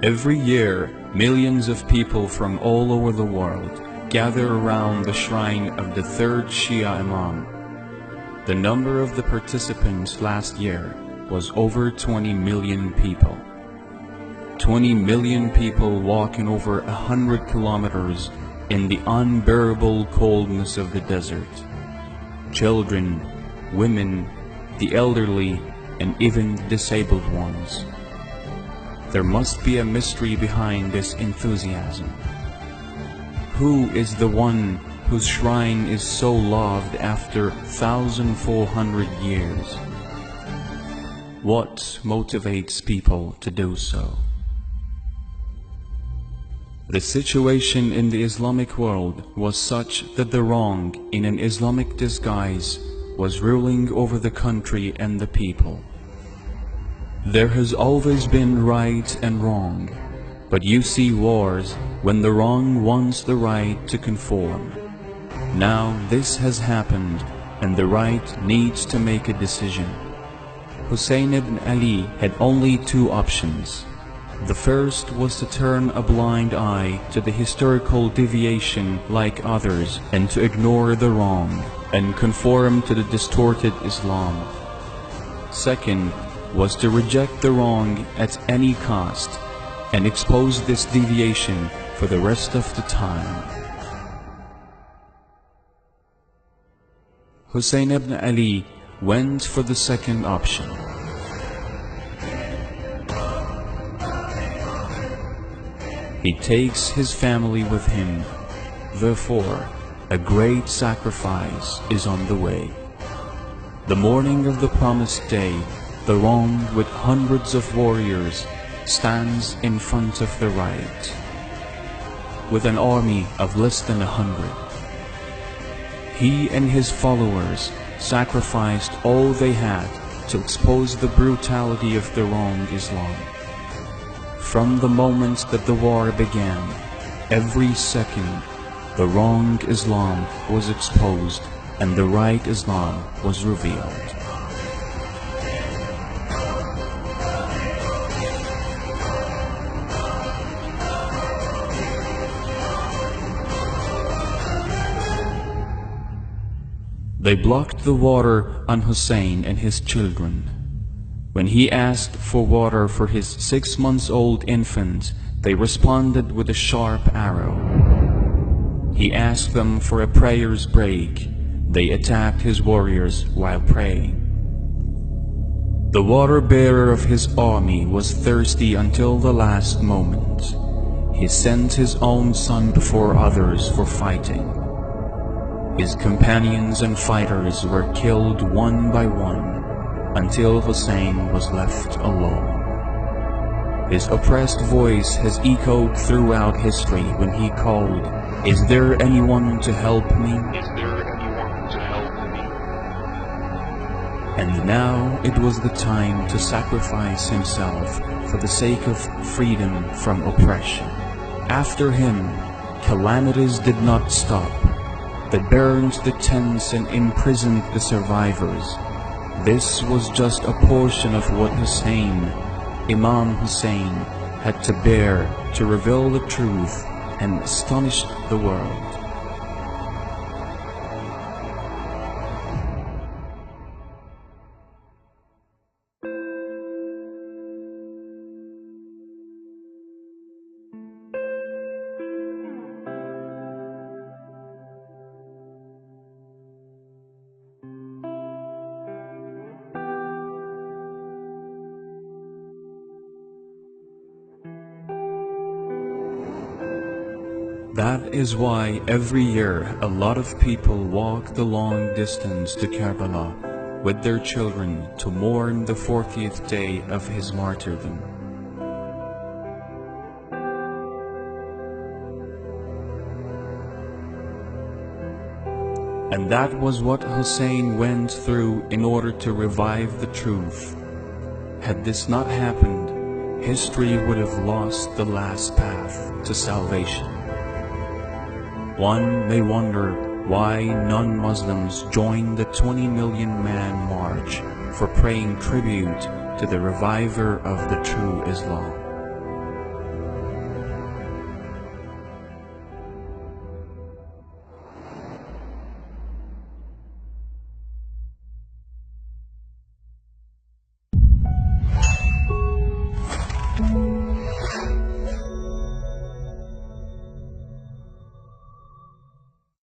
Every year, millions of people from all over the world gather around the shrine of the third Shia Imam. The number of the participants last year was over 20 million people. 20 million people walking over 100 kilometers in the unbearable coldness of the desert. Children, women, the elderly, and even disabled ones. There must be a mystery behind this enthusiasm. Who is the one whose shrine is so loved after 1,400 years? What motivates people to do so? The situation in the Islamic world was such that the wrong, in an Islamic disguise, was ruling over the country and the people. There has always been right and wrong, but you see wars when the wrong wants the right to conform. Now this has happened and the right needs to make a decision. Hussein ibn Ali had only two options. The first was to turn a blind eye to the historical deviation like others and to ignore the wrong and conform to the distorted Islam. Second was to reject the wrong at any cost and expose this deviation for the rest of the time. Hussein ibn Ali went for the second option. He takes his family with him. Therefore, a great sacrifice is on the way. The morning of the promised day, the wrong with hundreds of warriors stands in front of the right, with an army of less than 100. He and his followers sacrificed all they had to expose the brutality of the wrong Islam. From the moment that the war began, every second, the wrong Islam was exposed and the right Islam was revealed. They blocked the water on Hussein and his children. When he asked for water for his 6-month-old infant, they responded with a sharp arrow. He asked them for a prayer's break. They attacked his warriors while praying. The water-bearer of his army was thirsty until the last moment. He sent his own son before others for fighting. His companions and fighters were killed one by one until Hussein was left alone. His oppressed voice has echoed throughout history when he called, "Is there anyone to help me? Is there anyone to help me?" And now it was the time to sacrifice himself for the sake of freedom from oppression. After him, calamities did not stop. They burned the tents and imprisoned the survivors. This was just a portion of what Imam Hussein, had to bear to reveal the truth and astonish the world. That is why every year a lot of people walk the long distance to Karbala with their children to mourn the 40th day of his martyrdom. And that was what Hussein went through in order to revive the truth. Had this not happened, history would have lost the last path to salvation. One may wonder why non-Muslims joined the 20 million man march for paying tribute to the reviver of the true Islam.